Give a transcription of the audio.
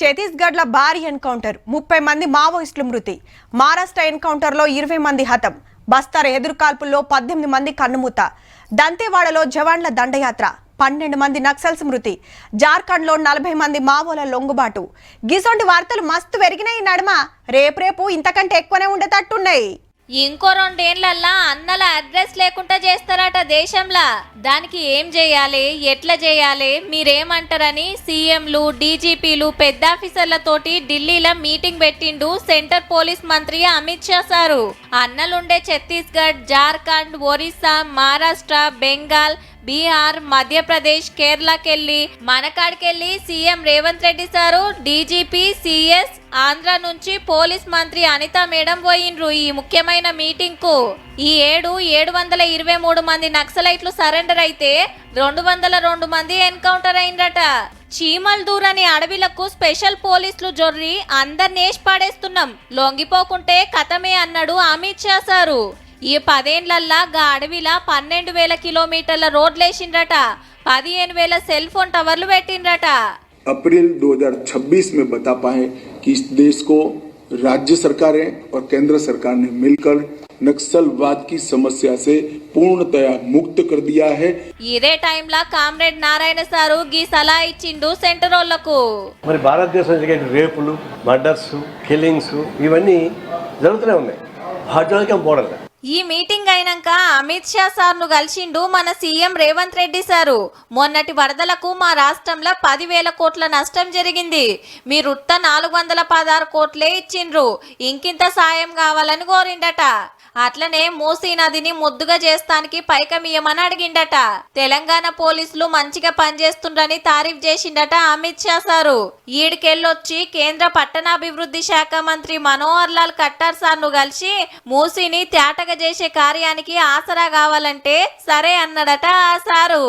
ఛత్తీస్గఢ్లో భారీ ఎన్కౌంటర్ 30 మంది మావోయిస్టులు మృతి. మహారాష్ట్ర ఎన్కౌంటర్లో 20 మంది హతం. బస్తార్ ఎదురుకాల్పుల్లో 18 మంది కన్నుమూత. దంతేవాడలో జవాన్ల దండయాత్ర 12 మంది నక్సల్స్ మృతి. జార్ఖండ్లో 40 మంది మావోల లొంగుబాటు. గిసొంటి వార్తలు మస్తు పెరిగినాయి. నడమ రేపు ఇంతకంటే ఎక్కువనే ఉండేటట్టున్నాయి. ఇంకో 2 ఏళ్లల్లా అన్నల అడ్రస్ లేకుండా చేస్తారట దేశంలా. దానికి ఏం చేయాలి, ఎట్లా చేయాలి, మీరేమంటారని సీఎంలు, డీజీపీలు, పెద్ద ఆఫీసర్లతోటి ఢిల్లీలో మీటింగ్ పెట్టిండు సెంటర్ పోలీస్ మంత్రి అమిత్ షా సారు. అన్నలుండే ఛత్తీస్గఢ్, జార్ఖండ్, ఒరిస్సా, మహారాష్ట్ర, బెంగాల్, బీహార్, మధ్యప్రదేశ్, కేరళకెళ్ళి మనకాడికెళ్ళి CM Revanth Reddy sir, DGP, CS, Andhra నుంచి పోలీస్ మంత్రి అనిత మేడం పోయినరు ఈ ముఖ్యమైన మీటింగ్ కు. ఈ ఏడు 723 మంది నక్సలైట్లు సరెండర్ అయితే 202 మంది ఎన్కౌంటర్ అయిందట. చీమల్ దూరని అడవిలకు స్పెషల్ పోలీసులు జొర్రి అందరిని వేసి పాడేస్తున్నాం, లొంగిపోకుంటే కథమే అన్నాడు అమిత్ షా సారు. ఈ 10 ఏళ్లల్లా గా అడవిలా 12,000 కిలోమీటర్ల రోడ్లేసిండ్రట, 15,000 సెల్ ఫోన్ టవర్లు పెట్టిండ్రట. अप्रैल 2026 में बता पाए कि इस देश को राज्य सरकारें और केंद्र सरकार ने मिलकर नक्सलवाद की समस्या से पूर्णतया मुक्त कर दिया है. ఇదే టైంలా కామ్రేడ్ నారాయణ సారు గీ సలహా ఇచ్చిండు సెంటర్ వాళ్ళకు. మరి భారతదేశంలో జరిగే రేపులు, మర్డర్స్, కిల్లింగ్స్ ఇవన్నీ జరుగుతూనే ఉన్నాయి. భారతదేశం బోర్డర్ ఈ మీటింగ్ అయినాక అమిత్ షా సార్ను కలిసిండు మన సీఎం రేవంత్ రెడ్డి సారు. మొన్నటి వరదలకు మా రాష్ట్రంలో 10,000 కోట్ల నష్టం జరిగింది. మీరు 416 కోట్లే ఇచ్చిండ్రు, ఇంకింత సాయం కావాలని కోరిండట. అట్లనే మూసీ నదిని ముద్దుగా చేస్తానికి పైకమియమని అడిగిండట. తెలంగాణ పోలీసులు మంచిగా పనిచేస్తుండ్రని తారీఫ్ చేసిండట అమిత్ షా సారు. ఈడికెళ్ళొచ్చి కేంద్ర పట్టణాభివృద్ధి శాఖ మంత్రి మనోహర్ లాల్ ఖట్టర్ సార్ను కలిసి మూసీని తేటగా చేసే కార్యానికి ఆసరా కావాలంటే సరే అన్నాడట ఆ సారు.